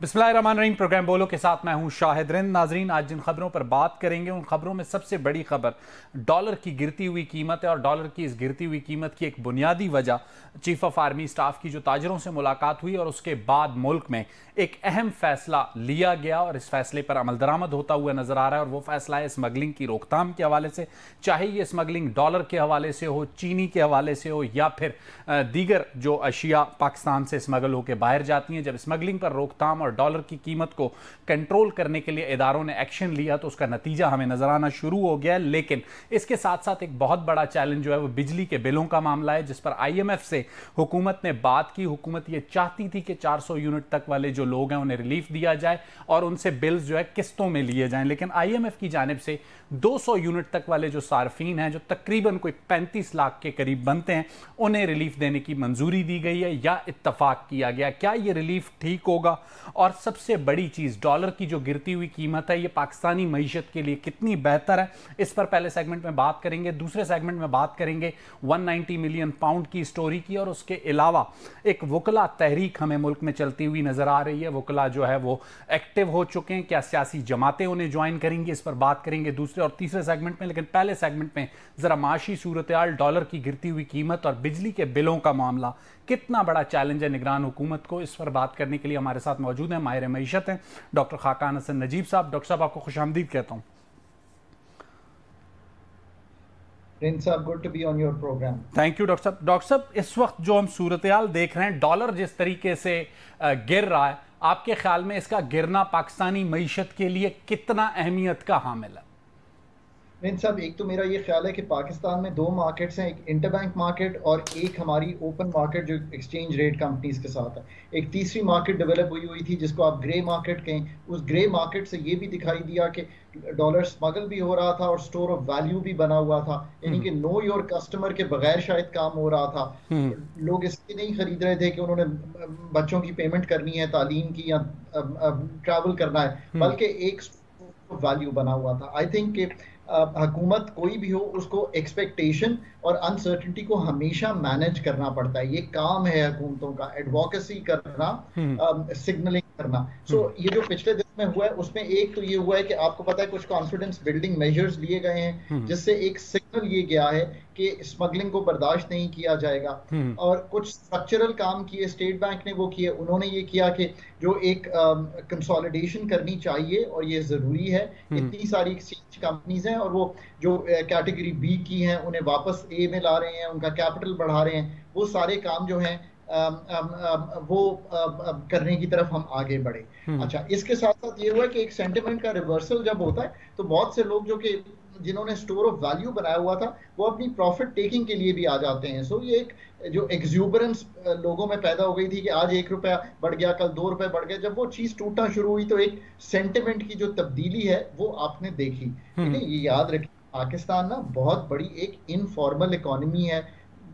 बिस्मिल्लाहिर्रहमानिर्रहीम। प्रोग्राम बोलो के साथ मैं हूं शाहिद रिंद। नाजरीन, आज जिन खबरों पर बात करेंगे उन खबरों में सबसे बड़ी खबर डॉलर की गिरती हुई कीमत है और डॉलर की इस गिरती हुई कीमत की एक बुनियादी वजह चीफ ऑफ आर्मी स्टाफ की जो ताजरों से मुलाकात हुई और उसके बाद मुल्क में एक अहम फैसला लिया गया और इस फैसले पर अमल दरामद होता हुआ नजर आ रहा है और वो फैसला है स्मगलिंग की रोकथाम के हवाले से। चाहे ये स्मगलिंग डॉलर के हवाले से हो, चीनी के हवाले से हो या फिर दीगर जो अशिया पाकिस्तान से स्मगल होकर बाहर जाती हैं। जब स्मगलिंग पर रोकथाम और डॉलर की कीमत को कंट्रोल करने के लिए इदारों ने एक्शन लिया तो उसका नतीजा हमें नजर आना शुरू हो गया। लेकिन इसके साथ साथ एक बहुत बड़ा चैलेंज जो है वो बिजली के बिलों का मामला है, जिस पर IMF से हुकूमत ने बात की। हुकूमत ये चाहती थी कि 400 यूनिट तक वाले जो लोग हैं उन्हें रिलीफ दिया जाए और उनसे बिल्स जो है किस्तों में लिए जाएं, लेकिन IMF की जानिब से 200 यूनिट तक वाले जो सार्फिन हैं, जो तकरीबन कोई 35 लाख के करीब बनते हैं, उन्हें रिलीफ देने की मंजूरी दी गई है या इत्तफाक किया गया। क्या ये रिलीफ ठीक होगा? और सबसे बड़ी चीज, डॉलर की जो गिरती हुई कीमत है ये पाकिस्तानी मईशत के लिए कितनी बेहतर है, इस पर पहले सेगमेंट में बात करेंगे। दूसरे सेगमेंट में बात करेंगे 190 मिलियन पाउंड की स्टोरी की और उसके अलावा एक वकला तहरीक हमें मुल्क में चलती हुई नजर आ रही है। वकला जो है वो एक्टिव हो चुके हैं, क्या सियासी जमातें उन्हें ज्वाइन करेंगी, इस पर बात करेंगे दूसरे और तीसरे सेगमेंट में। लेकिन पहले सेगमेंट में जरा माशी सूरत हाल, डॉलर की गिरती हुई कीमत और बिजली के बिलों का मामला कितना बड़ा चैलेंज है निगरान हुकूमत को, इस पर बात करने के लिए हमारे साथ मौजूद हैं माहिर मईशत हैं डॉक्टर खाकान हसन नजीब साहब। डॉक्टर साहब, आपको खुशामदीद कहता हूं। Good to be on your programme. Thank you doctor साहब। डॉक्टर साहब, इस वक्त जो हम सूरत हाल देख रहे हैं, डॉलर जिस तरीके से गिर रहा है, आपके ख्याल में इसका गिरना पाकिस्तानी मईशत के लिए कितना अहमियत का हामिल है? साहब, एक तो मेरा ये ख्याल है कि पाकिस्तान में दो मार्केट्स हैं, एक इंटरबैंक मार्केट और एक हमारी ओपन मार्केट जो एक्सचेंज रेट कंपनीज के साथ है। एक तीसरी मार्केट डेवलप हुई थी जिसको आप ग्रे मार्केट कहें। उस ग्रे मार्केट से ये भी दिखाई दिया कि डॉलर स्मगल भी हो रहा था और स्टोर ऑफ वैल्यू भी बना हुआ था, यानी कि नो योर कस्टमर के बगैर शायद काम हो रहा था। लोग इसलिए नहीं खरीद रहे थे कि उन्होंने बच्चों की पेमेंट करनी है, तालीम की या ट्रैवल करना है, बल्कि एक वैल्यू बना हुआ था। आई थिंक हुकूमत कोई भी हो उसको एक्सपेक्टेशन और अनसर्टेनिटी को हमेशा मैनेज करना पड़ता है। ये काम है हुकूमतों का, एडवोकेसी करना, सिग्नलिंग करना। ये जो पिछले दिन में हुआ है उसमें एक तो ये हुआ है कि आपको पता है कुछ कॉन्फिडेंस बिल्डिंग मेजर्स लिए गए हैं जिससे एक सिग्नल ये गया है कि स्मगलिंग को बर्दाश्त नहीं किया जाएगा। और कुछ स्ट्रक्चरल काम किए, स्टेट बैंक ने वो किए। उन्होंने ये किया कि जो एक कंसोलिडेशन करनी चाहिए और ये जरूरी है। इतनी सारी एक्सचेंज कंपनीज हैं और वो जो कैटेगरी बी की हैं उन्हें वापस ए में ला रहे हैं, उनका कैपिटल बढ़ा रहे हैं। वो सारे काम जो हैं वो करने की तरफ हम आगे बढ़े। अच्छा, इसके साथ साथ ये हुआ कि एक सेंटिमेंट का रिवर्सल जब होता है तो बहुत से लोग जो कि जिन्होंने स्टोर ऑफ वैल्यू बनाया हुआ था वो अपनी प्रॉफिट टेकिंग के लिए भी आ जाते हैं। सो ये एक जो एक्सुबरेंस लोगों में पैदा हो गई थी कि आज 1 रुपया बढ़ गया, कल 2 रुपए बढ़ गया। जब वो चीज टूटना शुरू हुई तो एक सेंटिमेंट की जो तब्दीली है वो आपने देखी। ठीक है, ये याद रखिए, पाकिस्तान ना बहुत बड़ी एक इनफॉर्मल इकोनॉमी है।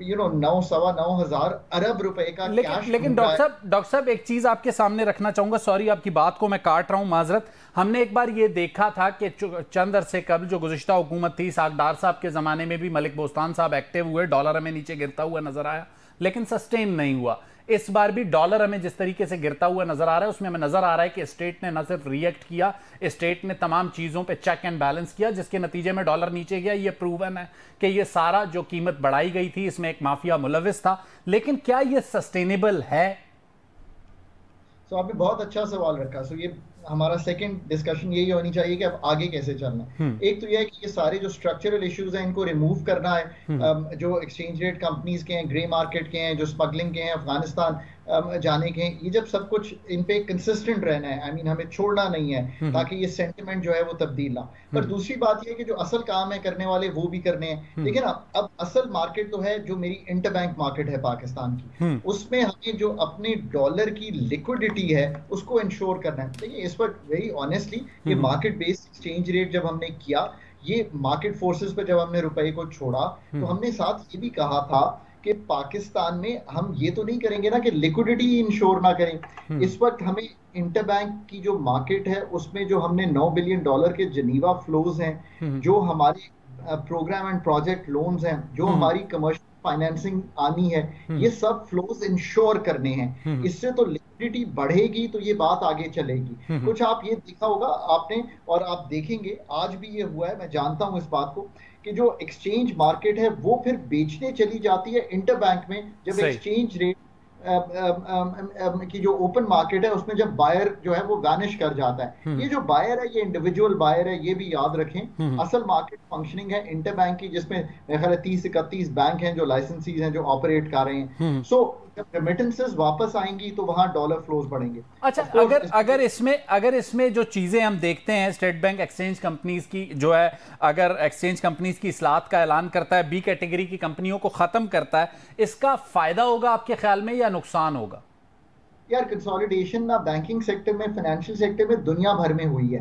9-9.25 अरब रुपए का कैश। लेकिन डॉक्टर साहब एक चीज आपके सामने रखना चाहूंगा, सॉरी आपकी बात को मैं काट रहा हूं, माजरत। हमने एक बार ये देखा था कि चंद अरसे कबल जो गुज़िश्ता हुकूमत थी, सागदार साहब के जमाने में भी मलिक बोस्तान साहब एक्टिव हुए, डॉलर हमें नीचे गिरता हुआ नजर आया लेकिन सस्टेन नहीं हुआ। इस बार भी डॉलर हमें जिस तरीके से गिरता हुआ नजर आ रहा है उसमें हमें नजर आ रहा है कि स्टेट ने न सिर्फ रिएक्ट किया, स्टेट ने तमाम चीजों पे चेक एंड बैलेंस किया जिसके नतीजे में डॉलर नीचे गया। ये प्रूवन है कि ये सारा जो कीमत बढ़ाई गई थी इसमें एक माफिया मुलविस था। लेकिन क्या ये सस्टेनेबल है? तो आपने बहुत अच्छा सवाल रखा। ये हमारा सेकंड डिस्कशन यही होनी चाहिए कि अब आगे कैसे चलना है। एक तो यह है कि ये सारे जो स्ट्रक्चरल इश्यूज हैं इनको रिमूव करना है। जो एक्सचेंज रेट कंपनीज के हैं, ग्रे मार्केट के हैं, जो स्मगलिंग के हैं, अफगानिस्तान जाने के हैं, ये जब सब कुछ इन पे कंसिस्टेंट रहना है। आई मीन हमें छोड़ना नहीं है ताकि ये सेंटिमेंट जो है वो तब्दील ना। पर दूसरी बात ये है कि जो असल काम है करने वाले वो भी करने हैं। लेकिन अब असल मार्केट तो है जो मेरी इंटरबैंक मार्केट है पाकिस्तान की, उसमें हमें जो अपने डॉलर की लिक्विडिटी है उसको इंश्योर करना है। देखिए, इस पर वेरी ऑनेस्टली ये मार्केट बेस्ड एक्सचेंज रेट जब हमने किया, ये मार्केट फोर्सेस पे जब हमने रुपए को छोड़ा तो हमने साथ ये भी कहा था कि पाकिस्तान में हम ये तो नहीं करेंगे ना कि लिक्विडिटी इंश्योर ना करें। इस वक्त हमें इंटरबैंक की जो मार्केट है उसमें जो हमने $9 बिलियन के जनीवा फ्लोज हैं, जो हमारे प्रोग्राम एंड प्रोजेक्ट लोन्स हैं, जो हमारी कमर्शियल फाइनेंसिंग आनी है, ये सब फ्लोज इंश्योर करने हैं। इससे तो लिक्विडिटी बढ़ेगी तो ये बात आगे चलेगी। कुछ आप ये देखा होगा आपने, और आप देखेंगे आज भी ये हुआ है, मैं जानता हूं इस बात को, कि जो एक्सचेंज मार्केट है वो फिर बेचने चली जाती है इंटरबैंक में, जब एक्सचेंज रेट की जो ओपन मार्केट है उसमें जब बायर जो है वो वैनिश कर जाता है। ये जो बायर है ये इंडिविजुअल बायर है, ये भी याद रखें। असल मार्केट फंक्शनिंग है इंटरबैंक की, जिसमें मेरे ख्याल 30-31 बैंक हैं जो लाइसेंसीज हैं जो ऑपरेट कर रहे हैं। सो जब रेमिटेंसेस वापस आएंगी तो वहां डॉलर फ्लोज बढ़ेंगे। अच्छा, अगर इसमें जो चीजें हम देखते हैं, स्टेट बैंक एक्सचेंज कंपनीज की जो है, अगर एक्सचेंज कंपनीज की इस्लाहत का ऐलान करता है, बी कैटेगरी की कंपनियों को खत्म करता है, इसका फायदा होगा आपके ख्याल में या नुकसान होगा? यार कंसोलिडेशन ना बैंकिंग सेक्टर में, फाइनेंशियल सेक्टर में दुनिया भर में हुई है।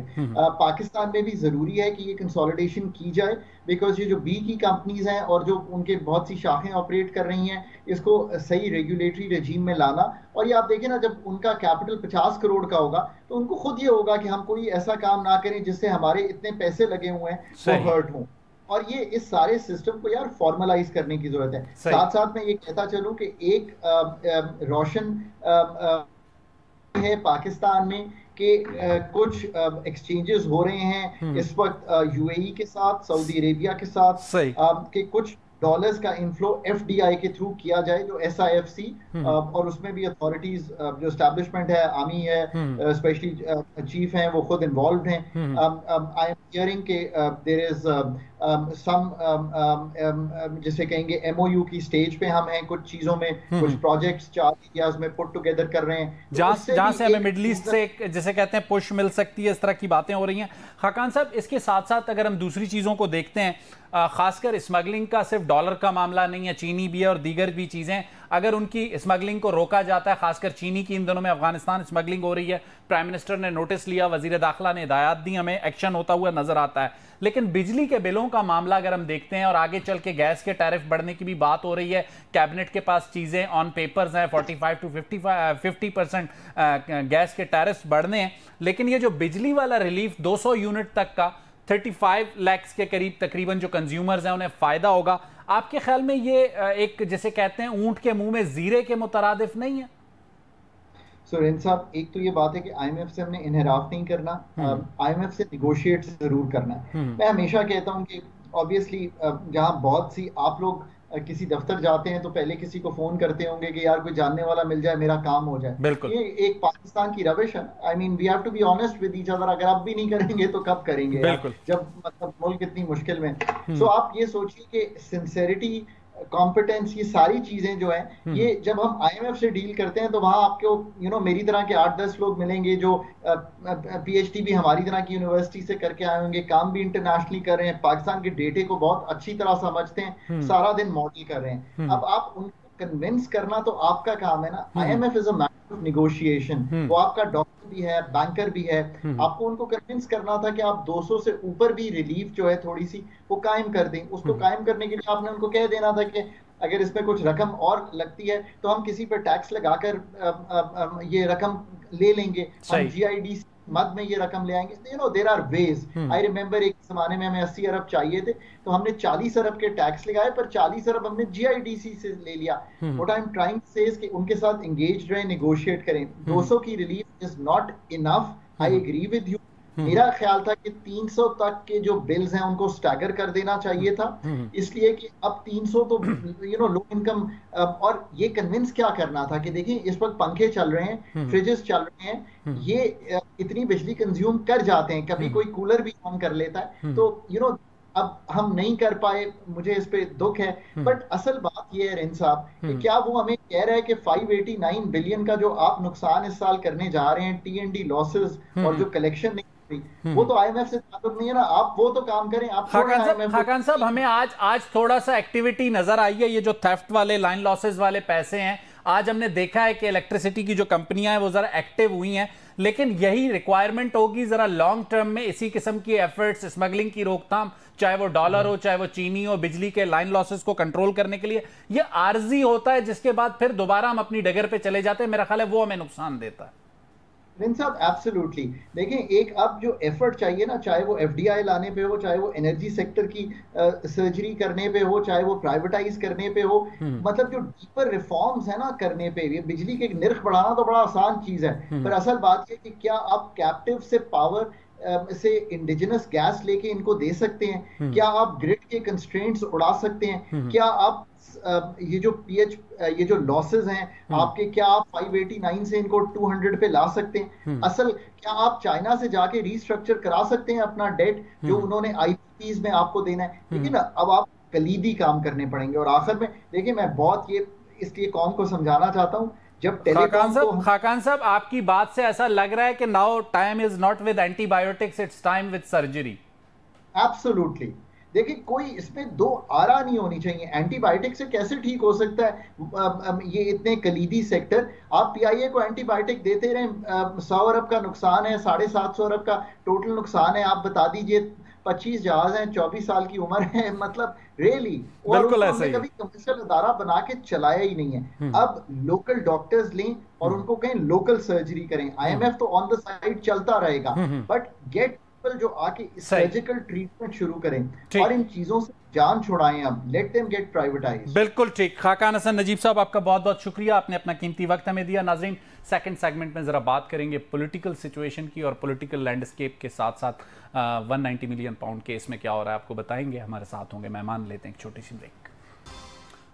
पाकिस्तान में भी जरूरी है कि ये कंसोलिडेशन की जाए, बिकॉज ये जो बी की कंपनीज हैं और जो उनके बहुत सी शाखें ऑपरेट कर रही हैं, इसको सही रेगुलेटरी रेजीम में लाना। और ये आप देखें ना, जब उनका कैपिटल 50 करोड़ का होगा तो उनको खुद ये होगा कि हम कोई ऐसा काम ना करें जिससे हमारे इतने पैसे लगे हुए हैं वो हर्ट हों। और ये इस सारे सिस्टम को यार फॉर्मलाइज करने की जरूरत है। साथ साथ मैं ये कहता चलूं कि एक रोशन है पाकिस्तान में कि कुछ एक्सचेंजेस हो रहे हैं इस वक्त यूएई के साथ, सऊदी अरेबिया के साथ, कि कुछ डॉलर्स का इनफ्लो एफडीआई के थ्रू किया जाए, जो एसआईएफसी, और उसमें भी अथॉरिटीज जो एस्टैब्लिशमेंट है, आर्मी है, स्पेशली चीफ हैं, वो खुद इन्वॉल्व हैं। आई एम हियरिंग के देयर इज सम जिसे कहेंगे एमओयू की स्टेज पे हम हैं कुछ चीजों में, कुछ प्रोजेक्ट्स 4 एरियाज में पुट टुगेदर कर रहे हैं, जहां से हमें मिडिल ईस्ट से जैसे कहते हैं पुश मिल सकती है, इस तरह की बातें हो रही हैं। खाकान साहब, इसके साथ साथ अगर हम दूसरी चीजों को देखते हैं, खासकर स्मगलिंग का सिर्फ डॉलर का मामला नहीं है, चीनी भी है और दीगर भी चीजें, अगर उनकी स्मगलिंग को रोका जाता है, खासकर चीनी की इन दिनों में अफगानिस्तान स्मगलिंग हो रही है, प्राइम मिनिस्टर ने नोटिस लिया, वजीर दाखिला ने हिदायत दी, हमें एक्शन होता हुआ नजर आता है। लेकिन बिजली के बिलों का मामला अगर हम देखते हैं, और आगे चल के गैस के टैरिफ बढ़ने की भी बात हो रही है, कैबिनेट के पास चीजें ऑन पेपर्स हैं, 45 to 50% गैस के टैरिफ बढ़ने हैं, लेकिन ये जो बिजली वाला रिलीफ 200 यूनिट तक का 35 लाख के करीब तकरीबन जो कंज्यूमर्स हैं उन्हें फायदा होगा, आपके ख्याल में ये एक जैसे कहते हैं ऊंट के मुंह में जीरे के मुतरादिफ नहीं है? सुरेंद्र साहब, एक तो ये बात है कि आईएमएफ से हमने इनहराफ नहीं करना, आईएमएफ से निगोशिएट जरूर करना है। मैं हमेशा कहता हूं कि ऑब्वियसली जहां बहुत सी आप लोग किसी दफ्तर जाते हैं तो पहले किसी को फोन करते होंगे कि यार कोई जानने वाला मिल जाए, मेरा काम हो जाए। ये एक पाकिस्तान की रविश है। I mean we have to be honest with each other. अगर आप भी नहीं करेंगे तो कब करेंगे जब मतलब मुल्क इतनी मुश्किल में। सो आप ये सोचिए कि सिंसेरिटी, कॉम्पिटेंस, ये सारी चीजें जो है, ये जब हम आईएमएफ से डील करते हैं तो वहां आपको मेरी तरह के 8-10 लोग मिलेंगे जो पीएचडी भी हमारी तरह की यूनिवर्सिटी से करके आए होंगे, काम भी इंटरनेशनली कर रहे हैं, पाकिस्तान के डेटे को बहुत अच्छी तरह समझते हैं, सारा दिन मॉडल कर रहे हैं। अब आप उनको कन्विंस करना तो आपका काम है ना। IMF is a matter of negotiation, वो आपका डॉक्टर भी है, बैंकर भी है, आपको उनको कन्विंस करना था कि आप 200 से ऊपर भी रिलीफ जो है थोड़ी सी वो कायम कर दें। उसको कायम करने के लिए आपने उनको कह देना था कि अगर इसमें कुछ रकम और लगती है तो हम किसी पर टैक्स लगाकर ये रकम ले लेंगे, हम जीआईडी मद में ये रकम ले आएंगे। There are ways. I remember एक जमाने में हमें 80 अरब चाहिए थे तो हमने 40 अरब के टैक्स लगाए, पर 40 अरब हमने जीआईडीसी से ले लिया। What I am trying to say is कि उनके साथ एंगेज रहे, नेगोशिएट करें। 200 की relief is not enough, I agree with you. मेरा ख्याल था कि 300 तक के जो बिल्स हैं उनको स्टैगर कर देना चाहिए था, इसलिए कि अब 300 तो लो इनकम, और ये कन्विंस क्या करना था कि देखिए इस वक्त पंखे चल रहे हैं, फ्रिजेस चल रहे हैं, ये इतनी बिजली कंज्यूम कर जाते हैं, कभी कोई कूलर भी ऑन कर लेता है, तो अब हम नहीं कर पाए, मुझे इस पे दुख है। बट असल बात ये है रिन साहब कि क्या वो हमें कह रहा है कि 589 बिलियन का जो आप नुकसान इस साल करने जा रहे हैं, टीएनडी लॉसेस और जो कलेक्शन नहीं, वो तो आईएमएफ से ताल्लुक नहीं है ना। आप वो तो काम करें। आप खाकान साहब, हमें आज थोड़ा सा एक्टिविटी नजर आई है, ये जो थेफ्ट वाले, लाइन लॉसेस वाले पैसे हैं, आज हमने देखा है कि इलेक्ट्रिसिटी की जो कंपनियां हैं वो जरा एक्टिव हुई हैं, लेकिन यही रिक्वायरमेंट होगी जरा लॉन्ग टर्म में इसी किस्म की एफर्ट्स, स्मगलिंग की रोकथाम, चाहे वो डॉलर हो, चाहे वो चीनी हो, बिजली के लाइन लॉसेस को कंट्रोल करने के लिए। ये आर्जी होता है जिसके बाद फिर दोबारा हम अपनी डगर पे चले जाते हैं, मेरा ख्याल है वो हमें नुकसान देता है। साहब एब्सोल्युटली। देखें, एक अब जो एफर्ट चाहिए ना, चाहे वो एफडीआई लाने पे हो, चाहे वो एनर्जी सेक्टर की सर्जरी करने पे हो, चाहे वो प्राइवेटाइज करने पे हो, मतलब जो डीपर रिफॉर्म्स है ना करने पे, ये बिजली के निर्ख बढ़ाना तो बड़ा आसान चीज है, पर असल बात ये कि क्या आप कैप्टिव से पावर से इंडिजिनस गैस लेके इनको दे सकते हैं? क्या आप ग्रिड के कंस्ट्रेंट्स उड़ा सकते हैं? क्या आप ये जो ये जो लॉसेस हैं आपके, क्या आप 589 से इनको 200 पे ला सकते हैं? असल क्या आप चाइना से जाके रीस्ट्रक्चर करा सकते हैं अपना डेट जो उन्होंने आईपीपीज में आपको देना है? ठीक है ना, अब आप कलीदी काम करने पड़ेंगे। और आखिर में देखिए, मैं बहुत ये इसलिए कौम को समझाना चाहता हूं, जब खाकान साहब, आपकी बात से ऐसा लग रहा है कि now time is not with antibiotics, it's time with surgery. Absolutely. देखिए, कोई इसमें दो आरा नहीं होनी चाहिए। एंटीबायोटिक से कैसे ठीक हो सकता है ये इतने कलीदी सेक्टर? आप पीआईए को एंटीबायोटिक देते रहे, 100 अरब का नुकसान है, 750 अरब का टोटल नुकसान है। आप बता दीजिए 25 जहाज हैं, 24 साल की उम्र है, मतलब रियली। और उसको कभी कमर्शियल अदारा बना के चलाया ही नहीं है। अब लोकल डॉक्टर्स लें और उनको कहें लोकल सर्जरी करें। आईएमएफ तो ऑन द साइड चलता रहेगा, बट गेट जो आके सर्जिकल ट्रीटमेंट शुरू करें और इन चीजों से जान छुड़ाएं। अब लेट देम गेट प्राइवेटाइज्ड। बिल्कुल ठीक। खाकान हसन नजीब साहब, आपका बहुत बहुत शुक्रिया, आपने अपना कीमती वक्त हमें दिया। नाज़रीन, सेकंड सेगमेंट में जरा बात करेंगे पॉलिटिकल सिचुएशन की और पॉलिटिकल लैंडस्केप के साथ साथ 190 मिलियन पाउंड केस में क्या हो रहा है आपको बताएंगे। हमारे साथ होंगे मेहमान। लेते हैं एक छोटी सी ब्रेक।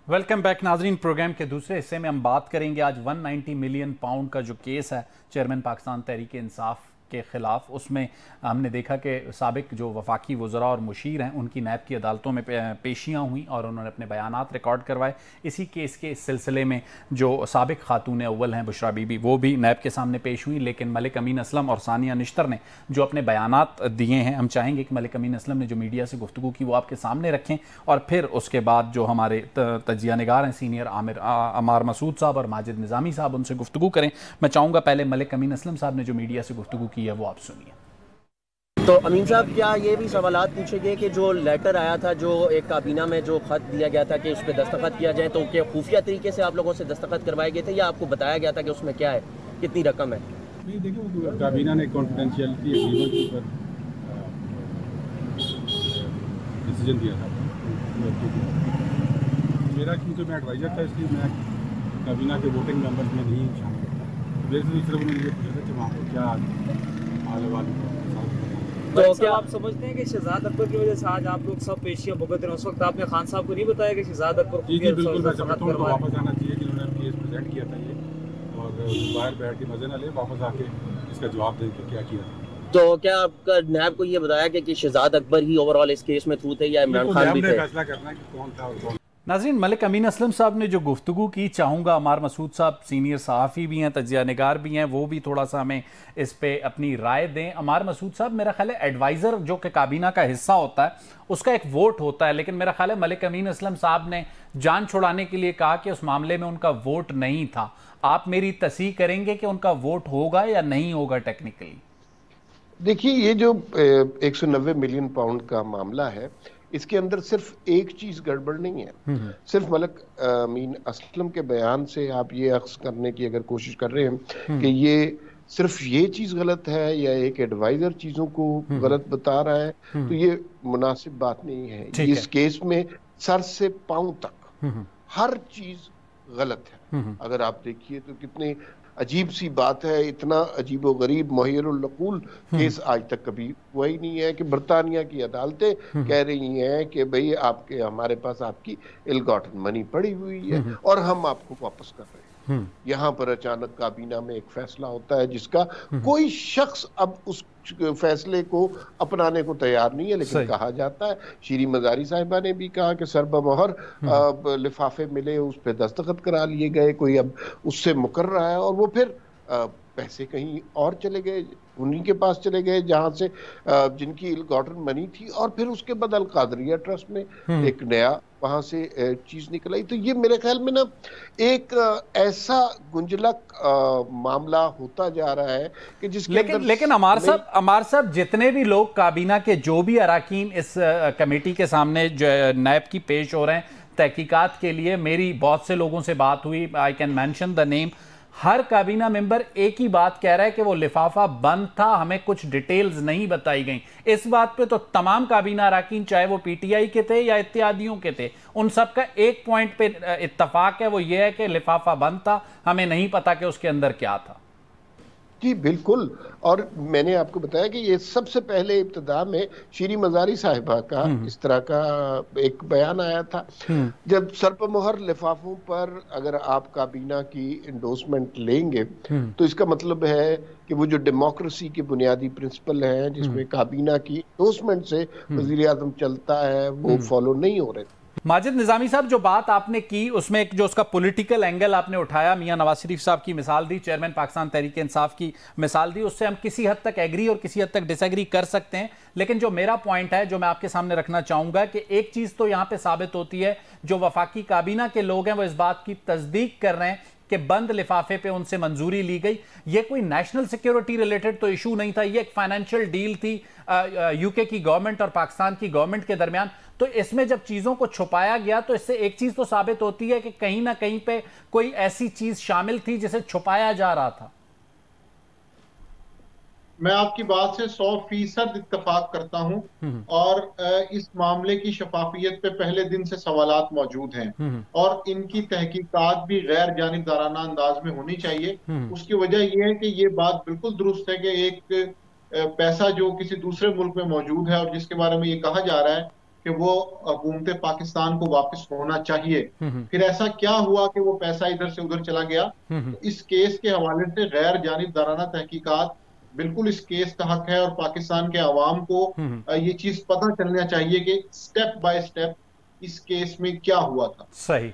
वेलकम बैक नाजरीन। प्रोग्राम के दूसरे हिस्से में हम बात करेंगे आज 190 मिलियन पाउंड का जो केस है चेयरमैन पाकिस्तान तहरीक इंसाफ के खिलाफ। उसमें हमने देखा कि साबिक जो वफाकी वज़रा और मुशीर हैं उनकी नैब की अदालतों में पेशियाँ हुई और उन्होंने अपने बयानात रिकॉर्ड करवाए। इसी केस के सिलसिले में जो साबिक खातून अव्वल हैं बुशरा बीबी, वो भी नैब के सामने पेश हुई, लेकिन मलिक अमीन असलम और सानिया निश्तर ने जो अपने बयानात दिए हैं, हम चाहेंगे कि मलिक अमीन असलम ने जो मीडिया से गुफ्तगू की वो आपके सामने रखें और फिर उसके बाद जो हमारे तजिया निगार हैं सीनियर अमार मसूद साहब और माजिद निज़ामी साहब, उनसे गुफ्तगू करें। मैं चाहूँगा पहले मलिक अमीन असलम साहब ने जो मीडिया से गुफ्तगू है वो आप सुनिए। तो अमीन साहब, क्या ये भी सवालात पूछे गए कि जो लेटर आया था, जो एक काबीना में जो खत दिया गया था कि उस पर दस्तखत किया जाए, तो क्या खुफिया तरीके से आप लोगों से दस्तखत करवाए गए थे या आपको बताया गया था कि उसमें क्या है, कितनी रकम है? नहीं, देखिए, काबीना ने कॉन्फिडेंशियलिटी एग्रीमेंट के ऊपर डिसीजन दिया था। मेरा क्योंकि मैं एडवाइजर था, इसलिए मैं काबीना के वोटिंग मेंबर्स में नहीं शामिल था। मेरे से सिर्फ उन्होंने ये पूछा था कि वहाँ पर क्या आने वाली। तो क्या आप समझते हैं कि शहजाद अकबर की वजह से आज आप लोग सब पेशियां भुगत रहे हैं? उस वक्त आपने खान साहब को नहीं बताया कि शहजाद अकबर जी बिल्कुल, मैं समझता हूँ वापस आना चाहिए कि उन्होंने केस प्रेजेंट किया था ये, और बाहर बैठ के मजे ना ले, वापस आके इसका जवाब दे के क्या किया था। तो क्या आपका नैब को ये बताया कि शहजाद अकबर ही ओवरऑल इस केस में थ्रू थे या इमरान खान भी थे? फैसला करना है कि कौन था और कौन। नाज़रीन, मलिक अमीन असलम साहब ने जो गुफ्तगू की, चाहूँगा अमार मसूद साहब सीनियर सहाफ़ी भी हैं, तजिया निगार भी हैं, वो भी थोड़ा सा हमें इस पे अपनी राय दें। अमार मसूद साहब, मेरा ख्याल है एडवाइज़र जो कि काबीना का हिस्सा होता है उसका एक वोट होता है, लेकिन मेरा ख्याल है मलिक अमीन असलम साहब ने जान छुड़ाने के लिए कहा कि उस मामले में उनका वोट नहीं था। आप मेरी तस्दीक करेंगे कि उनका वोट होगा या नहीं होगा टेक्निकली? देखिए, ये जो 190 मिलियन पाउंड का मामला है, इसके अंदर सिर्फ एक चीज गड़बड़ नहीं है। सिर्फ मलिक अमीन असलम के बयान से आप ये अक्स करने की अगर कोशिश कर रहे हैं कि ये सिर्फ ये चीज गलत है या एक एडवाइजर चीजों को गलत बता रहा है, तो ये मुनासिब बात नहीं है। इस केस में सर से पांव तक हर चीज गलत है। अगर आप देखिए तो कितने अजीब सी बात है, इतना अजीब व गरीब मुहय्यरुल नकूल केस आज तक कभी हुआ ही नहीं है कि बरतानिया की अदालतें कह रही हैं कि भाई आपके हमारे पास आपकी इल गॉटन मनी पड़ी हुई है और हम आपको वापस कर रहे हैं। यहाँ पर अचानक काबीना में एक फैसला होता है जिसका कोई शख्स अब उस फैसले को अपनाने को तैयार नहीं है, लेकिन कहा जाता है, श्री मजारी साहिबा ने भी कहा कि सरबमोहर लिफाफे मिले, उस पर दस्तखत करा लिए गए, कोई अब उससे मुकर रहा है और वो फिर पैसे कहीं और चले गए, उन्हीं के पास चले गए जहां से जिनकी इल गॉटन मनी थी, और फिर उसके बाद अल कादरिया ट्रस्ट में एक नया वहां से चीज निकल आई। तो ये मेरे ख्याल में ना एक ऐसा गुंजलक मामला होता जा रहा है कि जिसके लेकिन अमार साहब जितने भी लोग काबीना के जो भी अराकीन इस कमेटी के सामने नैब की पेश हो रहे हैं तहकीकात के लिए, मेरी बहुत से लोगों से बात हुई, I can mention the name, हर काबीना मेंबर एक ही बात कह रहा है कि वो लिफाफा बंद था, हमें कुछ डिटेल्स नहीं बताई गई। इस बात पे तो तमाम काबीना अरकान, चाहे वो पीटीआई के थे या इत्तेहादियों के थे, उन सब का एक पॉइंट पे इत्तफाक है, वो ये है कि लिफाफा बंद था, हमें नहीं पता कि उसके अंदर क्या था। जी बिल्कुल, और मैंने आपको बताया कि ये सबसे पहले इब्तिदा में शीरी मजारी साहिबा का इस तरह का एक बयान आया था। जब सरपमुहर लिफाफों पर अगर आप काबीना की इंडोर्समेंट लेंगे तो इसका मतलब है कि वो जो डेमोक्रेसी के बुनियादी प्रिंसिपल हैं जिसमें काबीना की इंडोर्समेंट से वज़ीर आज़म चलता है वो फॉलो नहीं हो रहे। माजिद निजामी साहब, जो बात आपने की उसमें एक जो उसका पॉलिटिकल एंगल आपने उठाया, मियां नवाज शरीफ साहब की मिसाल दी, चेयरमैन पाकिस्तान तहरीक इंसाफ की मिसाल दी, उससे हम किसी हद तक एग्री और किसी हद तक डिसएग्री कर सकते हैं। लेकिन जो मेरा पॉइंट है जो मैं आपके सामने रखना चाहूंगा कि एक चीज तो यहां पे साबित होती है, जो वफाकी काबीना के लोग हैं वो इस बात की तस्दीक कर रहे हैं कि बंद लिफाफे पे उनसे मंजूरी ली गई। ये कोई नेशनल सिक्योरिटी रिलेटेड तो इशू नहीं था, ये एक फाइनेंशियल डील थी यूके की गवर्नमेंट और पाकिस्तान की गवर्नमेंट के दरमियान। तो इसमें जब चीजों को छुपाया गया तो इससे एक चीज तो साबित होती है कि कहीं ना कहीं पे कोई ऐसी चीज शामिल थी जिसे छुपाया जा रहा था। मैं आपकी बात से 100% इत्तेफाक करता हूं और इस मामले की शफाफियत पे पहले दिन से सवालात मौजूद हैं और इनकी तहकीकात भी गैर जानिबदाराना अंदाज में होनी चाहिए। उसकी वजह यह है कि ये बात बिल्कुल दुरुस्त है कि एक पैसा जो किसी दूसरे मुल्क में मौजूद है और जिसके बारे में ये कहा जा रहा है कि वो हुकूमत पाकिस्तान को वापस होना चाहिए, फिर ऐसा क्या हुआ कि वो पैसा इधर से उधर चला गया। तो इस केस के हवाले से गैर जानिबदाराना तहकीकात बिल्कुल इस केस का हक है और पाकिस्तान के अवाम को ये चीज पता चलना चाहिए कि स्टेप बाय स्टेप इस केस में क्या हुआ था। सही।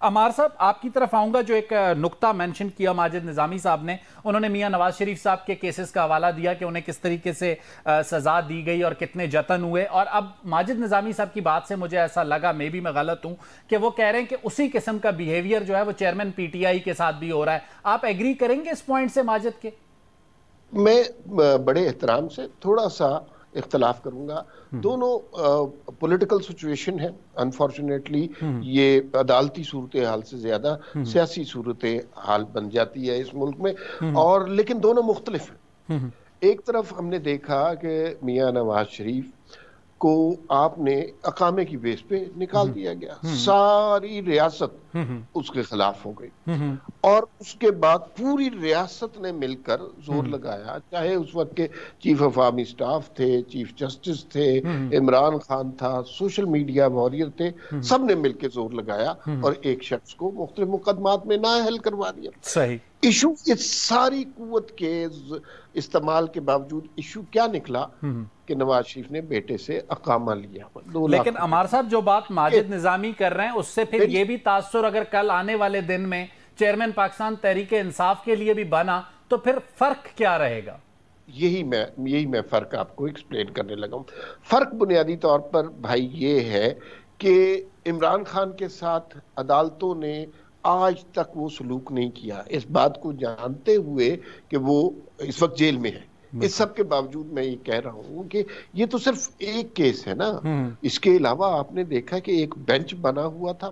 अमार साहब, आपकी तरफ आऊंगा। जो एक नुक्ता मेंशन किया माजिद निजामी साहब ने, उन्होंने मियां नवाज शरीफ साहब के केसेस का हवाला दिया कि उन्हें किस तरीके से सजा दी गई और कितने जतन हुए। और अब माजिद निजामी साहब की बात से मुझे ऐसा लगा, मे भी मैं गलत हूं, कि वो कह रहे हैं कि उसी किस्म का बिहेवियर जो है वो चेयरमैन पीटीआई के साथ भी हो रहा है। आप एग्री करेंगे इस पॉइंट से माजिद के? मैं बड़े एहतराम से थोड़ा सा इख्तलाफ करूंगा। दोनों पॉलिटिकल सिचुएशन है, अनफॉर्चुनेटली ये अदालती सूरत हाल से ज्यादा सियासी सूरत हाल बन जाती है इस मुल्क में, और लेकिन दोनों मुख्तलिफ हैं। एक तरफ हमने देखा कि मियां नवाज शरीफ को आपने अकामे की बेस पे निकाल दिया गया, सारी रियासत उसके खिलाफ हो गई और उसके बाद पूरी रियासत ने मिलकर जोर लगाया, चाहे उस वक्त के चीफ ऑफ आर्मी स्टाफ थे, चीफ जस्टिस थे, इमरान खान था, सोशल मीडिया वॉरियर थे, सब ने मिलकर जोर लगाया और एक शख्स को मुख्तलिफ मुकदमात में नाअहल करवा दिया। सही इशू इस सारी कुव्वत के इस्तेमाल के बावजूद इशू क्या निकला कि नवाज शरीफ ने बेटे से अकामा लिया। लेकिन अमार साहब, जो बात माजिद निजामी कर रहे हैं उससे फिर ये भी तासुर अगर कल आने वाले दिन में चेयरमैन पाकिस्तान तहरीक इंसाफ के लिए भी बना तो फिर फर्क क्या रहेगा? यही मैं फर्क आपको एक्सप्लेन करने लगा हूं। फर्क बुनियादी तौर पर भाई ये है कि इमरान खान के साथ अदालतों ने आज तक वो सलूक नहीं किया, इस बात को जानते हुए कि वो इस वक्त जेल में है। इस सब के बावजूद मैं ये कह रहा हूं कि ये तो सिर्फ एक केस है ना, इसके अलावा आपने देखा कि एक बेंच बना हुआ था,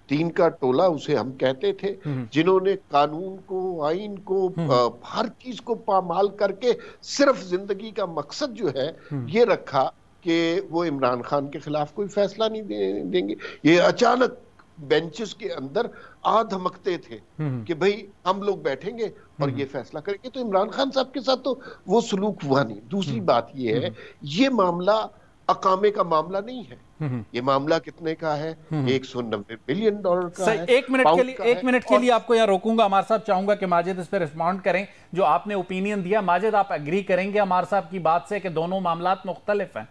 3 का टोला उसे हम कहते थे, जिन्होंने कानून को, आइन को, हर चीज को पामाल करके सिर्फ जिंदगी का मकसद जो है ये रखा कि वो इमरान खान के खिलाफ कोई फैसला नहीं देंगे। ये अचानक बेंचेस के अंदर आ धमकते थे कि भाई हम लोग बैठेंगे और ये फैसला करेंगे। तो इमरान खान साहब के साथ तो वो सलूक हुआ नहीं। दूसरी बात ये है, ये मामला अकामे का मामला नहीं है, ये मामला कितने का है? 190 बिलियन डॉलर का है। एक मिनट के लिए आपको यहाँ रोकूंगा। अमार साहब, चाहूंगा कि माजिद इस पर रिस्पॉन्ड करें। जो आपने ओपिनियन दिया, माजिद आप एग्री करेंगे अमार साहब की बात से कि दोनों मामलात मुख्तलिफ हैं?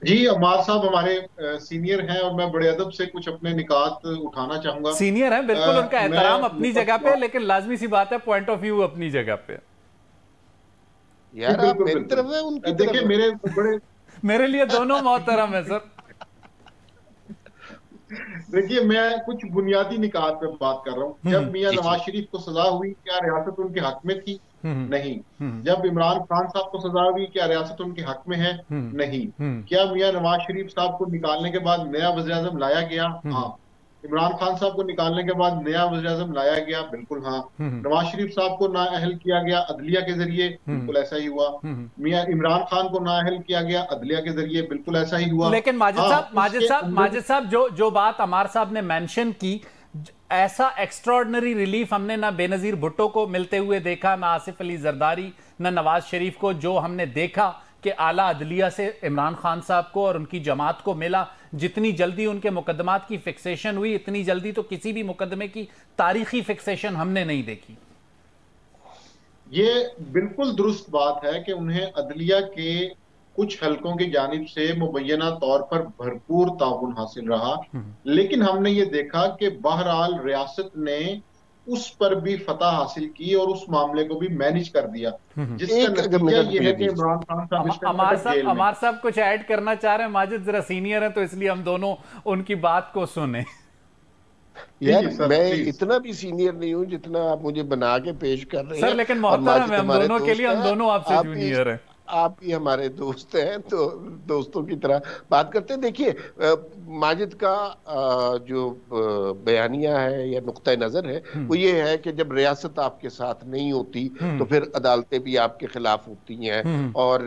जी, अमार साहब हमारे सीनियर हैं और मैं बड़े अदब से कुछ अपने निकात उठाना चाहूंगा। सीनियर है बिल्कुल, उनका एहतराम अपनी जगह पे, लेकिन लाजमी सी बात है पॉइंट ऑफ व्यू अपनी जगह पे। यार आप मेरी तरफ है, उनकी तरफ। देखिए मेरे लिए दोनों मोहतरम है सर। देखिए, मैं कुछ बुनियादी निकात पे बात कर रहा हूँ। जब मियां नवाज शरीफ को सजा हुई, क्या रियासत उनके हक में थी? नहीं। जब इमरान खान साहब को सजा हुई, क्या रियासत उनके हक में है? नहीं। क्या मियां नवाज शरीफ साहब को निकालने के बाद नया वज़ीर-ए-आज़म लाया गया? हाँ। इमरान खान साहब को निकालने के बाद नया वज़ीर-ए-आज़म लाया गया, बिल्कुल हाँ। नवाज शरीफ साहब को नाअहल किया गया अदलिया के जरिए, बिल्कुल ऐसा ही हुआ। मियां इमरान खान को नाअहल किया गया अदलिया के जरिए, बिल्कुल ऐसा ही हुआ। लेकिन माजिद साहब जो बात अमार साहब ने मेंशन की, ऐसा एक्स्ट्रॉर्डिनरी रिलीफ हमने ना बेनजीर भुट्टो को मिलते हुए देखा, ना आसिफ अली जरदारी, ना नवाज शरीफ को। जो हमने देखा कि आला अदलिया से इमरान खान साहब को और उनकी जमात को मिला, जितनी जल्दी उनके मुकदमात की फिक्सेशन हुई, इतनी जल्दी तो किसी भी मुकदमे की तारीखी फिक्सेशन हमने नहीं देखी। ये बिल्कुल दुरुस्त बात है कि उन्हें अदलिया के कुछ हलकों की जानिब से मुबैना तौर पर भरपूर ताउन हासिल रहा, लेकिन हमने ये देखा कि बहरहाल रियासत ने उस पर भी फतह हासिल की और उस मामले को भी मैनेज कर दिया, जिसका नतीजा ये है कि इमरान खान साहब अमार साहब कुछ ऐड करना चाह रहे हैं। माजिद जरा सीनियर है तो इसलिए हम दोनों उनकी बात को सुने। यार मैं इतना भी सीनियर नहीं हूं जितना आप मुझे बना के पेश कर रहे हैं सर, लेकिन मोहतरम है हम दोनों के लिए, हम दोनों आपसे जूनियर हैं। आप ही हमारे दोस्त हैं तो दोस्तों की तरह बात करते हैं। देखिए माजिद का जो बयानिया है या नुक्ता नजर है वो ये है कि जब रियासत आपके साथ नहीं होती तो फिर अदालतें भी आपके खिलाफ होती हैं और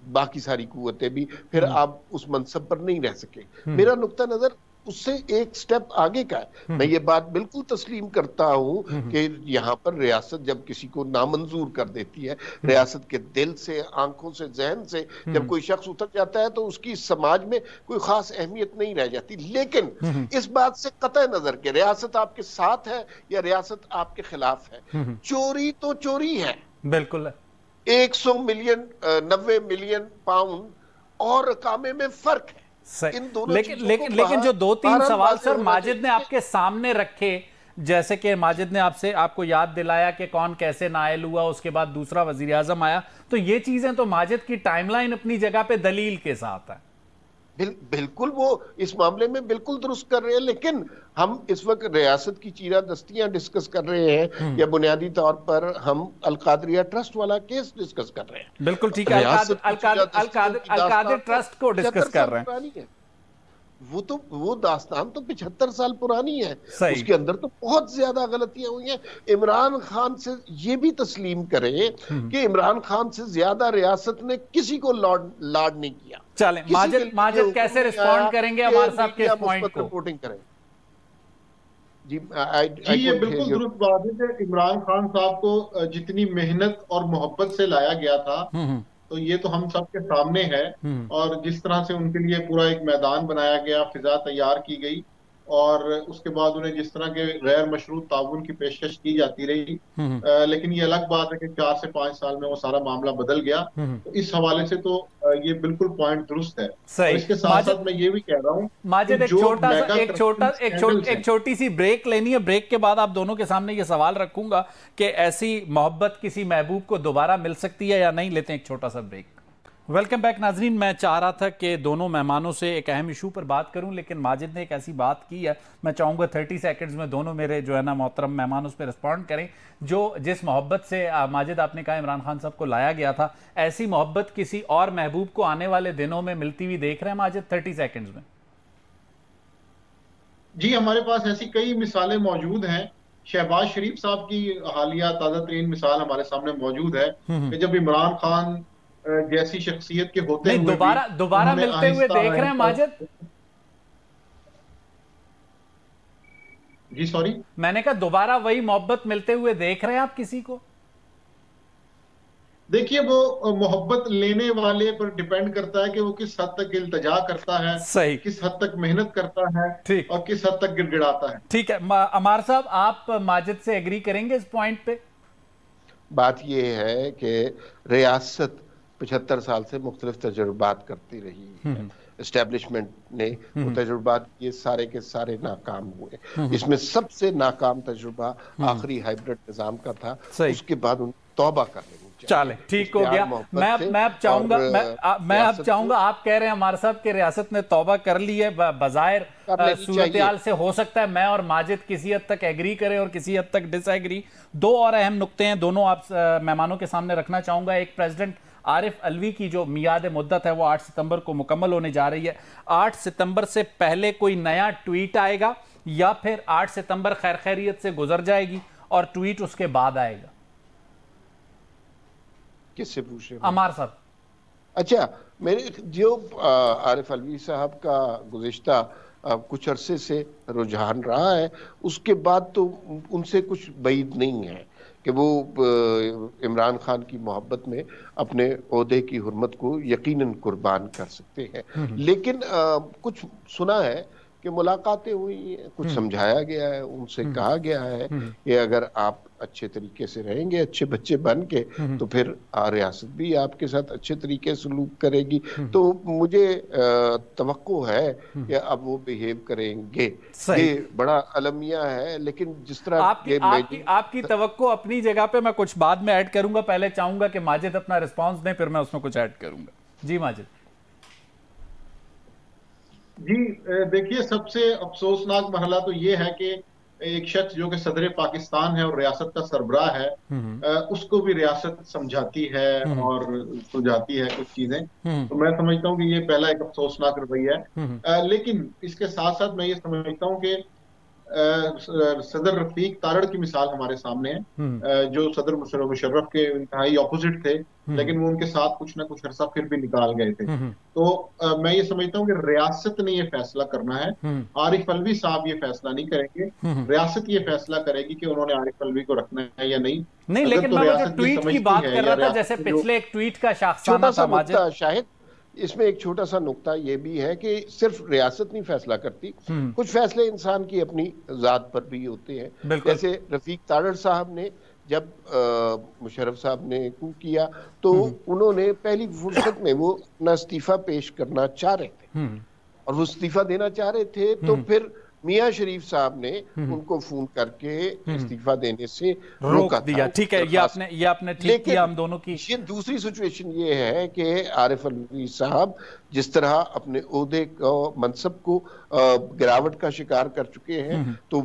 बाकी सारी कुव्वतें भी, फिर आप उस मनसब पर नहीं रह सके। मेरा नुक्ता नजर उससे एक स्टेप आगे का है। मैं ये बात बिल्कुल तस्लीम करता हूं कि यहाँ पर रियासत जब किसी को नामंजूर कर देती है, रियासत के दिल से, आंखों से, जहन से जब कोई शख्स उतर जाता है तो उसकी समाज में कोई खास अहमियत नहीं रह जाती। लेकिन इस बात से कतई नजर के रियासत आपके साथ है या रियासत आपके खिलाफ है, चोरी तो चोरी है। बिल्कुल 100 मिलियन 90 मिलियन पाउंड और कामे में फर्क है। लेकिन जो 2-3 सवाल सर माजिद ने आपके सामने रखे, जैसे कि माजिद ने आपको याद दिलाया कि कौन कैसे नायल हुआ, उसके बाद दूसरा वजीर आजम आया, तो ये चीजें तो माजिद की टाइमलाइन अपनी जगह पे दलील के साथ है। बिल्कुल वो इस मामले में बिल्कुल दुरुस्त कर रहे हैं, लेकिन हम इस वक्त रियासत की चीरा दस्तियां डिस्कस कर रहे हैं या बुनियादी तौर पर हम अलकादरिया ट्रस्ट वाला केस डिस्कस कर रहे हैं। बिल्कुल ठीक है, अलकादिर ट्रस्ट को डिस्कस कर रहे हैं। वो दास्तान तो 75 साल पुरानी है, उसके अंदर तो बहुत ज्यादा गलतियां हुई हैं। इमरान खान से ये भी तस्लीम करें कि इमरान खान से ज्यादा रियासत ने किसी को लाड नहीं किया। चलें माजिद कैसे रिस्पॉन्ड करेंगे हमारे साहब के पॉइंट को? रिपोर्टिंग करें जी। ये बिल्कुल दुरुस्त बात है कि इमरान खान साहब को जितनी मेहनत और मोहब्बत से लाया गया था तो ये तो हम सबके सामने है, और जिस तरह से उनके लिए पूरा एक मैदान बनाया गया, फिजा तैयार की गई और उसके बाद उन्हें जिस तरह के गैर मशरूत ताउन की पेशकश की जाती रही, लेकिन ये अलग बात है कि 4 से 5 साल में वो सारा मामला बदल गया। तो इस हवाले से तो ये बिल्कुल पॉइंट दुरुस्त है। और इसके साथ साथ मैं ये भी कह रहा हूँ माजिद एक छोटी सी ब्रेक लेनी है। ब्रेक के बाद आप दोनों के सामने ये सवाल रखूंगा कि ऐसी मोहब्बत किसी महबूब को दोबारा मिल सकती है या नहीं। लेते हैं एक छोटा सा ब्रेक। वेलकम बैक नाजरीन। मैं चाह रहा था कि दोनों मेहमानों से एक अहम इशू पर बात करूं, लेकिन माजिद ने एक ऐसी बात की है, मैं चाहूँगा 30 सेकंड्स में दोनों मेरे जो है ना मोहतरम मेहमान उस पर रिस्पॉन्ड करें। जिस मोहब्बत से माजिद आपने कहा इमरान खान साहब को लाया गया था, ऐसी मोहब्बत किसी और महबूब को आने वाले दिनों में मिलती हुई देख रहे हैं माजिद 30 सेकंड्स में? जी हमारे पास ऐसी कई मिसालें मौजूद हैं। शहबाज शरीफ साहब की हालिया ताज़ा तरीन मिसाल हमारे सामने मौजूद है कि जब इमरान खान जैसी शख्सियत के होते हुए दोबारा मिलते हुए देख रहे हैं माजिद? जी सॉरी, मैंने कहा दोबारा वही मोहब्बत मिलते हुए देख रहे हैं आप किसी को? देखिए वो मोहब्बत लेने वाले पर डिपेंड करता है कि वो किस हद तक इल्तजा करता है, सही, किस हद तक मेहनत करता है, ठीक, और किस हद तक गिड़गिड़ाता है। ठीक है अमार साहब, आप माजिद से एग्री करेंगे इस पॉइंट पे? बात ये है कि रियासत 75 साल से मुख्तलिफ तजुर्बात करती रही है। एस्टेब्लिशमेंट ने वो तजुर्बात ये सारे के सारे नाकाम हुए। इसमें सबसे नाकाम तजुर्बा आखिरी हाइब्रिड निजाम का था। उसके बाद उन तौबा कर लेनी चाहिए। चले ठीक हो गया। मैं अब चाहूंगा आप कह रहे हैं हमारे साहब के रियासत ने तौबा कर ली है बजायर सूरत-ए-हाल से। हो सकता है मैं और माजिद किसी हद तक एग्री करें और किसी हद तक डिसएग्री। 2 और अहम नुक्ते हैं, दोनों आप मेहमानों के सामने रखना चाहूंगा। एक, प्रेसिडेंट आरिफ अलवी की जो मियाद मुद्दत है वो 8 सितंबर को मुकम्मल होने जा रही है। 8 सितंबर से पहले कोई नया ट्वीट आएगा या फिर 8 सितंबर खैर खैरियत से गुजर जाएगी और ट्वीट उसके बाद आएगा? किससे पूछ रहे हैं? अमार साहब। अच्छा, मेरे जो आरिफ अलवी साहब का गुज़िश्ता कुछ अरसे से रुझान रहा है, उसके बाद तो उनसे कुछ बैद नहीं है कि वो इमरान खान की मोहब्बत में अपने ओहदे की हुर्मत को यकीनन कुर्बान कर सकते हैं। लेकिन कुछ सुना है कि मुलाकातें हुई हैं, कुछ समझाया गया है, उनसे कहा गया है कि अगर आप अच्छे तरीके से रहेंगे, अच्छे बच्चे बन के, तो फिर रियासत भी आपके साथ अच्छे तरीके से सलूक करेगी। तो मुझे तवक्को है कि अब वो बिहेव करेंगे। ये बड़ा अलमिया है, लेकिन जिस तरह आपकी तवक्को अपनी जगह पे, मैं कुछ बाद में ऐड करूंगा। पहले चाहूंगा कि माजिद अपना रिस्पॉन्स दें, फिर मैं उसमें कुछ ऐड करूंगा। जी माजिद। जी देखिए, सबसे अफसोसनाक मरहला तो ये है कि एक शख्स जो कि सदर पाकिस्तान है और रियासत का सरबराह है, उसको भी रियासत समझाती है और सुलझाती है कुछ चीजें। तो मैं समझता हूँ कि ये पहला एक अफसोसनाक रवैया है। लेकिन इसके साथ साथ मैं ये समझता हूँ कि सदर रफीक तारड़ की मिसाल हमारे सामने है, जो सदर मुशर्रफ के इंतहाई ऑपोजिट थे, लेकिन वो उनके साथ कुछ ना कुछ अरसा फिर भी निकाल गए थे। तो मैं ये समझता हूँ कि रियासत ने ये फैसला करना है, आरिफ अलवी साहब ये फैसला नहीं करेंगे। रियासत ये फैसला करेगी कि उन्होंने आरिफ अलवी को रखना है या नहीं। लेकिन मैं जो ट्वीट की बात कर रहा था, जैसे पिछले एक ट्वीट का छोटा सा शायद इसमें एक छोटा सा नुक्ता ये भी है कि सिर्फ रियासत नहीं फैसला करती, कुछ फैसले इंसान की अपनी जात पर भी होते हैं। जैसे रफीक तारड़ साहब ने जब मुशर्रफ साहब ने कू किया तो उन्होंने पहली फुर्सत में वो अपना इस्तीफा पेश करना चाह रहे थे और वो इस्तीफा देना चाह रहे थे, तो फिर मियां शरीफ साहब ने उनको फोन करके इस्तीफा देने से रोका दिया। ठीक है, ये आपने ठीक किया हम दोनों की। ये दूसरी सिचुएशन ये है कि आरिफ अलवी साहब जिस तरह अपने ओहदे को, मनसब को गिरावट का शिकार कर चुके हैं, तो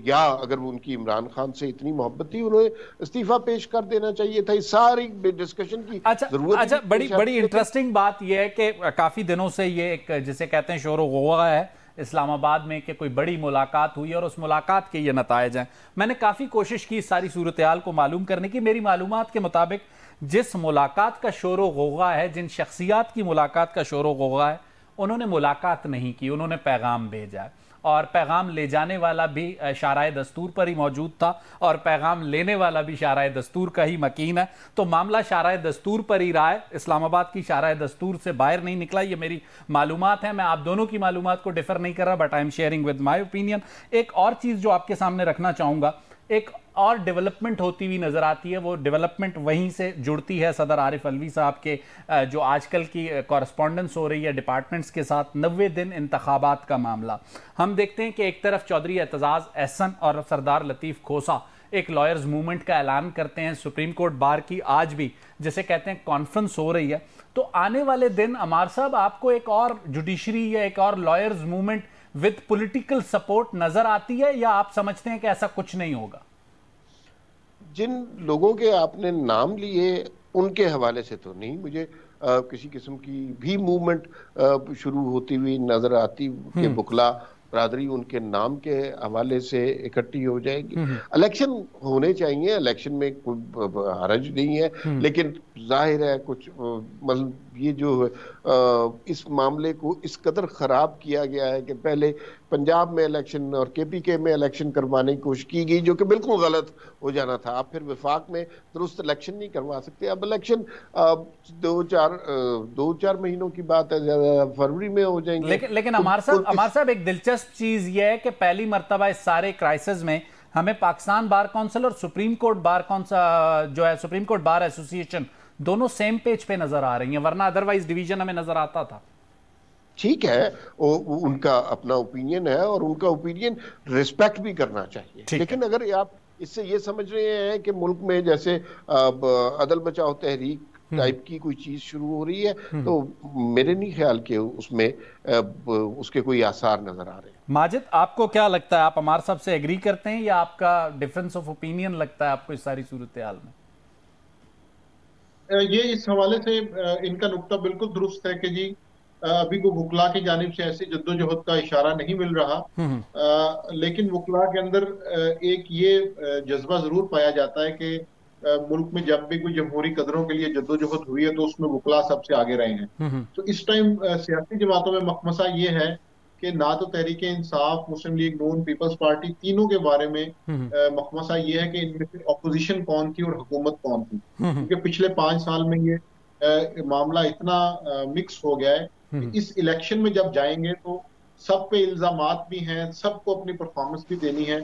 या अगर उनकी इमरान खान से इतनी मोहब्बत थी, उन्हें इस्तीफा पेश कर देना चाहिए था। इस सारी डिस्कशन की जरूरत। अच्छा, बड़ी इंटरेस्टिंग बात यह है कि काफी दिनों से ये एक जिसे कहते हैं शोर गुआ है इस्लामाबाद में कि कोई बड़ी मुलाकात हुई और उस मुलाकात के ये नतायज हैं। मैंने काफ़ी कोशिश की इस सारी सूरत हाल को मालूम करने की। मेरी मालूमात के मुताबिक जिस मुलाकात का शोर गोगा है, जिन शख्सियात की मुलाकात का शोर गोगा है, उन्होंने मुलाकात नहीं की, उन्होंने पैगाम भेजा है और पैगाम ले जाने वाला भी शाराए दस्तूर पर ही मौजूद था और पैगाम लेने वाला भी शाराए दस्तूर का ही मकीन है। तो मामला शाराए दस्तूर पर ही रहा है, इस्लामाबाद की शाराए दस्तूर से बाहर नहीं निकला। ये मेरी मालूमात है, मैं आप दोनों की मालूमात को डिफर नहीं कर रहा, but I am sharing with my opinion. एक और चीज़ जो आपके सामने रखना चाहूँगा, एक और डेवलपमेंट होती हुई नजर आती है, वो डेवलपमेंट वहीं से जुड़ती है सदर आरिफ अलवी साहब के जो आजकल की कॉरेस्पॉन्डेंस हो रही है डिपार्टमेंट्स के साथ, 90 दिन इंतखाबात का मामला। हम देखते हैं कि एक तरफ चौधरी एतजाज एहसन और सरदार लतीफ़ खोसा एक लॉयर्स मूवमेंट का ऐलान करते हैं, सुप्रीम कोर्ट बार की आज भी जिसे कहते हैं कॉन्फ्रेंस हो रही है। तो आने वाले दिन अमार साहब आपको एक और जुडिशरी या एक और lawyers movement with political support नजर आती है, या आप समझते हैं कि ऐसा कुछ नहीं होगा? जिन लोगों के आपने नाम लिए उनके हवाले से तो नहीं मुझे किसी किस्म की भी मूवमेंट शुरू होती हुई नजर आती कि बुकला बरादरी उनके नाम के हवाले से इकट्ठी हो जाएगी। इलेक्शन होने चाहिए, इलेक्शन में कोई हरज नहीं है, लेकिन जाहिर है कुछ मतलब ये जो इस मामले को इस कदर खराब किया गया है कि पहले पंजाब में इलेक्शन और केपीके में इलेक्शन करवाने की कोशिश की गई, जो कि बिल्कुल गलत हो जाना था। आप फिर वफाक में दुरुस्त इलेक्शन नहीं करवा सकते। अब इलेक्शन 2-4 महीनों की बात है, फरवरी में हो जाएंगे। लेकिन अमार साहब एक दिलचस्प चीज यह है कि पहली मर्तबा इस सारे क्राइसिस में हमें पाकिस्तान बार काउंसिल और सुप्रीम कोर्ट बार काउंसिल जो है सुप्रीम कोर्ट बार एसोसिएशन दोनों सेम पेज पे नजर आ रही हैं, वरना अदरवाइज डिवीजन हमें नजर आता था। ठीक है, उनका अपना ओपिनियन है और उनका ओपिनियन रिस्पेक्ट भी करना चाहिए, लेकिन अगर आप इससे ये समझ रहे हैं कि मुल्क में जैसे अदल बचाओ तहरीक टाइप की कोई चीज शुरू हो रही है, तो मेरे नहीं ख्याल के उसमें उसके कोई आसार नजर आ रहे हैं। माजिद, आपको क्या लगता है? आप अमार साहब से एग्री करते हैं या आपका डिफरेंस ऑफ ओपिनियन लगता है आपको इस सारी सूरत हाल में? ये इस हवाले से इनका नुक्ता बिल्कुल दुरुस्त है कि जी अभी को वकला की जानिब से ऐसी जद्दोजहद का इशारा नहीं मिल रहा, लेकिन वकला के अंदर एक ये जज्बा जरूर पाया जाता है कि मुल्क में जब भी कोई जमहूरी कदरों के लिए जद्दोजहद हुई है तो उसमें वकला सबसे आगे रहे हैं। तो इस टाइम सियासी जमातों में मखमसा ये है कि ना तो तहरीक इंसाफ, मुस्लिम लीग नून, पीपल्स पार्टी, तीनों के बारे में मखमसा ये है कि इनमें से अपोजिशन कौन थी और हुकूमत कौन थी, क्योंकि पिछले 5 साल में ये मामला इतना मिक्स हो गया है कि इस इलेक्शन में जब जाएंगे तो सब पे इल्जामात भी हैं, सबको अपनी परफॉर्मेंस भी देनी है।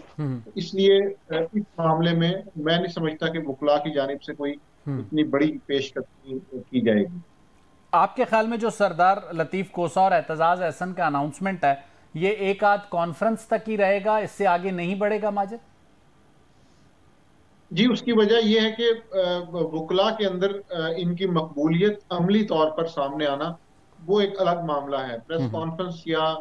इसलिए इस मामले में मैं नहीं समझता कि वकला की जानिब से कोई इतनी बड़ी पेशकश की जाएगी। आपके ख्याल में जो सरदार लतीफ कोसा और एतजाज एहसन का अनाउंसमेंट है, ये एक आध कॉन्फ्रेंस तक ही रहेगा, इससे आगे नहीं बढ़ेगा माजिद? जी, उसकी वजह यह है कि वकला के अंदर इनकी मकबूलियत अमली तौर पर सामने आना वो एक अलग मामला है। प्रेस कॉन्फ्रेंस या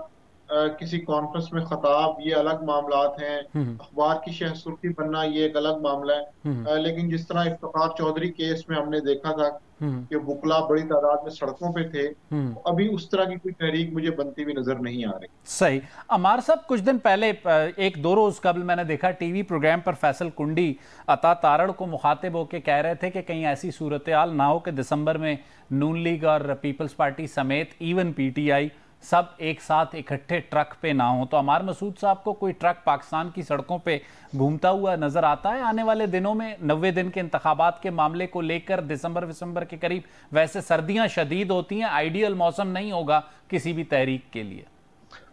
किसी कॉन्फ्रेंस में खताब, ये अलग मामलात हैं। अखबार की शह सुर्खी बनना ये एक अलग मामला है। लेकिन जिस तरह इफ्तिखार चौधरी केस में हमने देखा था कि वकला बड़ी तादाद में सड़कों पे थे, अभी उस तरह की कोई तहरीक मुझे बनती हुई नजर नहीं आ रही। सही। अमार साहब, कुछ दिन पहले, 1-2 रोज कबल मैंने देखा टीवी प्रोग्राम पर फैसल कुंडी अता तारड़ को मुखातिब होकर कह रहे थे कि कहीं ऐसी सूरत हाल ना हो कि दिसंबर में नून लीग और पीपल्स पार्टी समेत इवन पीटीआई सब एक साथ इकट्ठे ट्रक पे ना हो। तो अमार मसूद साहब को कोई ट्रक पाकिस्तान की सड़कों पे घूमता हुआ नजर आता है आने वाले दिनों में? 90 दिन के इंतखाबात के मामले को लेकर दिसंबर के करीब, वैसे सर्दियां शदीद होती हैं, आइडियल मौसम नहीं होगा किसी भी तहरीक के लिए।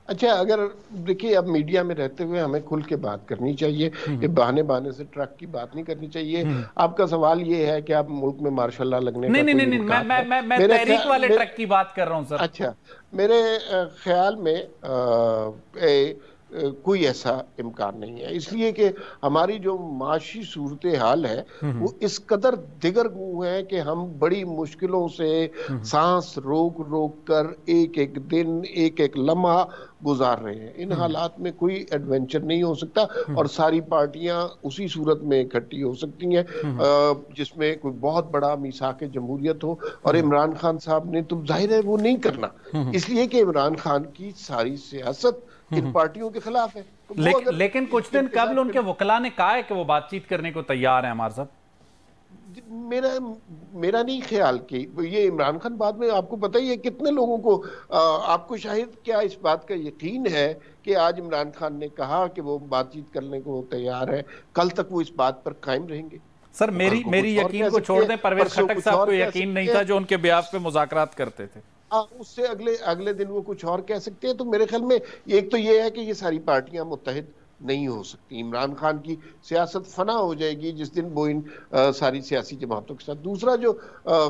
अच्छा, अगर देखिए, अब मीडिया में रहते हुए हमें खुल के बात करनी चाहिए, ये बहाने से ट्रक की बात नहीं करनी चाहिए। आपका सवाल ये है कि आप मुल्क में मार्शल लॉ लगने का नहीं, मैं तहरीक वाले ट्रक की बात कर रहा हूं सर। अच्छा, मेरे ख्याल में कोई ऐसा इम्कान नहीं है, इसलिए कि हमारी जो माशी सूरत हाल है वो इस कदर दिगरगू है कि हम बड़ी मुश्किलों से सांस रोक रोक कर एक एक दिन, एक एक लम्हा गुजार रहे हैं। इन हालात में कोई एडवेंचर नहीं हो सकता और सारी पार्टियां उसी सूरत में इकट्ठी हो सकती हैं जिसमें कोई बहुत बड़ा मीसाक जमहूरियत हो। और इमरान खान साहब ने तो जाहिर है वो नहीं करना, इसलिए कि इमरान खान की सारी सियासत इन पार्टियों के खिलाफ है। तो लेकिन कुछ दिन कबल उनके वकला ने कहा है कि वो बातचीत करने को तैयार है। हमारे साहब, मेरा नहीं ख्याल कि ये इमरान खान, बाद में आपको पता ही है कितने लोगों को, आपको शायद क्या इस बात का यकीन है कि आज इमरान खान ने कहा कि वो बातचीत करने को तैयार है, कल तक वो इस बात पर कायम रहेंगे? सर, मेरी यकीन को छोड़ दें, परवेज खट्टक साहब को यकीन नहीं था जो उनके ब्याह पे मुज़ाकरात करते थे। उससे अगले दिन वो कुछ और कह सकते हैं। तो मेरे ख्याल में एक तो ये है कि ये सारी पार्टियां मुत्तहिद नहीं हो सकती। इमरान खान की सियासत फना हो जाएगी जिस दिन वो इन सारी सियासी जमातों के साथ। दूसरा जो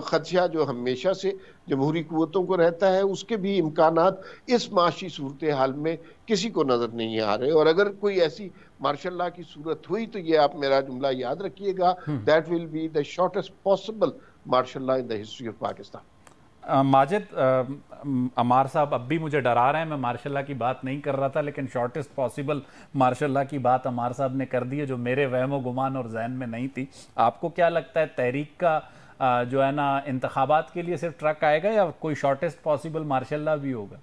खदशा जो हमेशा से जमहूरी कुव्वतों को रहता है, उसके भी इम्कानात इस माशी सूरत हाल में किसी को नजर नहीं आ रहे। और अगर कोई ऐसी मार्शल लॉ की सूरत हुई तो ये आप मेरा जुमला याद रखिएगा, that will be the shortest possible martial law in the history of Pakistan. Majid, Ammar साहब अब भी मुझे डरा रहे हैं, मैं मार्शल लॉ की बात नहीं कर रहा था, लेकिन शॉर्टेस्ट पॉसिबल मार्शल लॉ की बात अमार साहब ने कर दी है जो मेरे वहमो गुमान और जहन में नहीं थी। आपको क्या लगता है, तहरीक का जो है ना इंतखाबात के लिए सिर्फ ट्रक आएगा या कोई शॉर्टेस्ट पॉसिबल मार्शल लॉ भी होगा?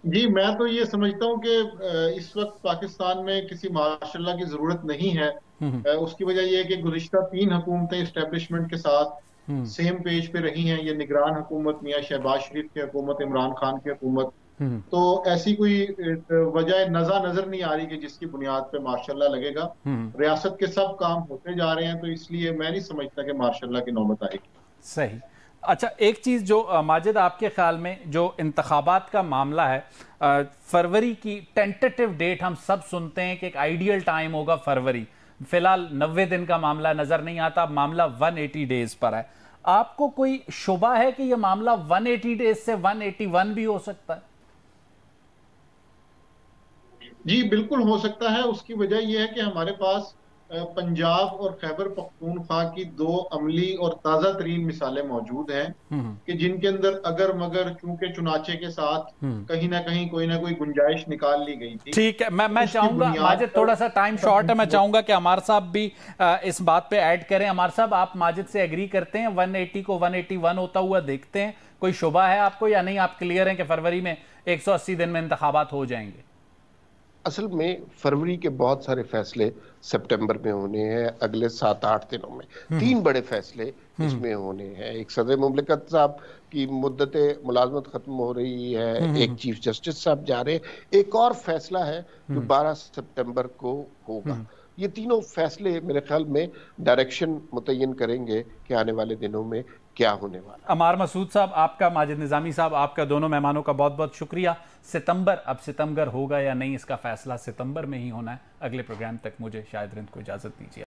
जी, मैं तो ये समझता हूँ कि इस वक्त पाकिस्तान में किसी मार्शल लॉ की जरूरत नहीं है। उसकी वजह यह है कि गुज़िश्ता 3 हुकूमतें इस्टेब्लिशमेंट के साथ सेम पेज पे रही हैं। ये निगरान हुकूमत मियां शहबाज शरीफ की हुकूमत, इमरान खान की हुकूमत, तो ऐसी कोई वजह नजर नहीं आ रही कि जिसकी बुनियाद पे मार्शल लॉ लगेगा। रियासत के सब काम होते जा रहे हैं, तो इसलिए मैं नहीं समझता कि मार्शल लॉ की नौबत आएगी। सही। अच्छा, एक चीज जो माजिद आपके ख्याल में जो इंतखाबात का मामला है, फरवरी की टेंटेटिव डेट हम सब सुनते हैं कि एक आइडियल टाइम होगा फरवरी, फिलहाल 90 दिन का मामला नजर नहीं आता, मामला 180 डेज पर है। आपको कोई शुबा है कि यह मामला 180 डेज से 181 भी हो सकता है? जी, बिल्कुल हो सकता है। उसकी वजह यह है कि हमारे पास पंजाब और खैबर पख्तूनख्वा की दो अमली और ताज़ा तरीन मिसालें मौजूद हैं कि जिनके अंदर अगर मगर चूंकि चुनाचे के साथ कहीं ना कहीं कोई ना कोई गुंजाइश निकाल ली गई थी। ठीक है, मैं चाहूंगा माजिद, थोड़ा सा टाइम शॉर्ट है, मैं चाहूंगा कि अमार साहब भी इस बात पे ऐड करें। अमार साहब, आप माजिद से एग्री करते हैं? 180 को 181 होता हुआ देखते हैं? कोई शुबा है आपको या नहीं? आप क्लियर हैं कि फरवरी में 180 दिन में इंतखाबात हो जाएंगे? असल में फरवरी के बहुत सारे फैसले सितंबर में होने हैं, अगले 7-8 दिनों में 3 बड़े फैसले इसमें होने हैं। एक सदर मुमलिकत साहब की मुद्दत मुलाजमत खत्म हो रही है, एक चीफ जस्टिस साहब जा रहे हैं, एक और फैसला है जो 12 सितंबर को होगा। ये तीनों फैसले मेरे ख्याल में डायरेक्शन मुतय्यन करेंगे कि आने वाले दिनों में क्या होने वाला। अमार मसूद साहब आपका, माजिद निजामी साहब आपका, दोनों मेहमानों का बहुत बहुत शुक्रिया। सितंबर, अब सितंबर होगा या नहीं इसका फैसला सितंबर में ही होना है। अगले प्रोग्राम तक मुझे शाहिद रिंद को इजाजत दीजिए।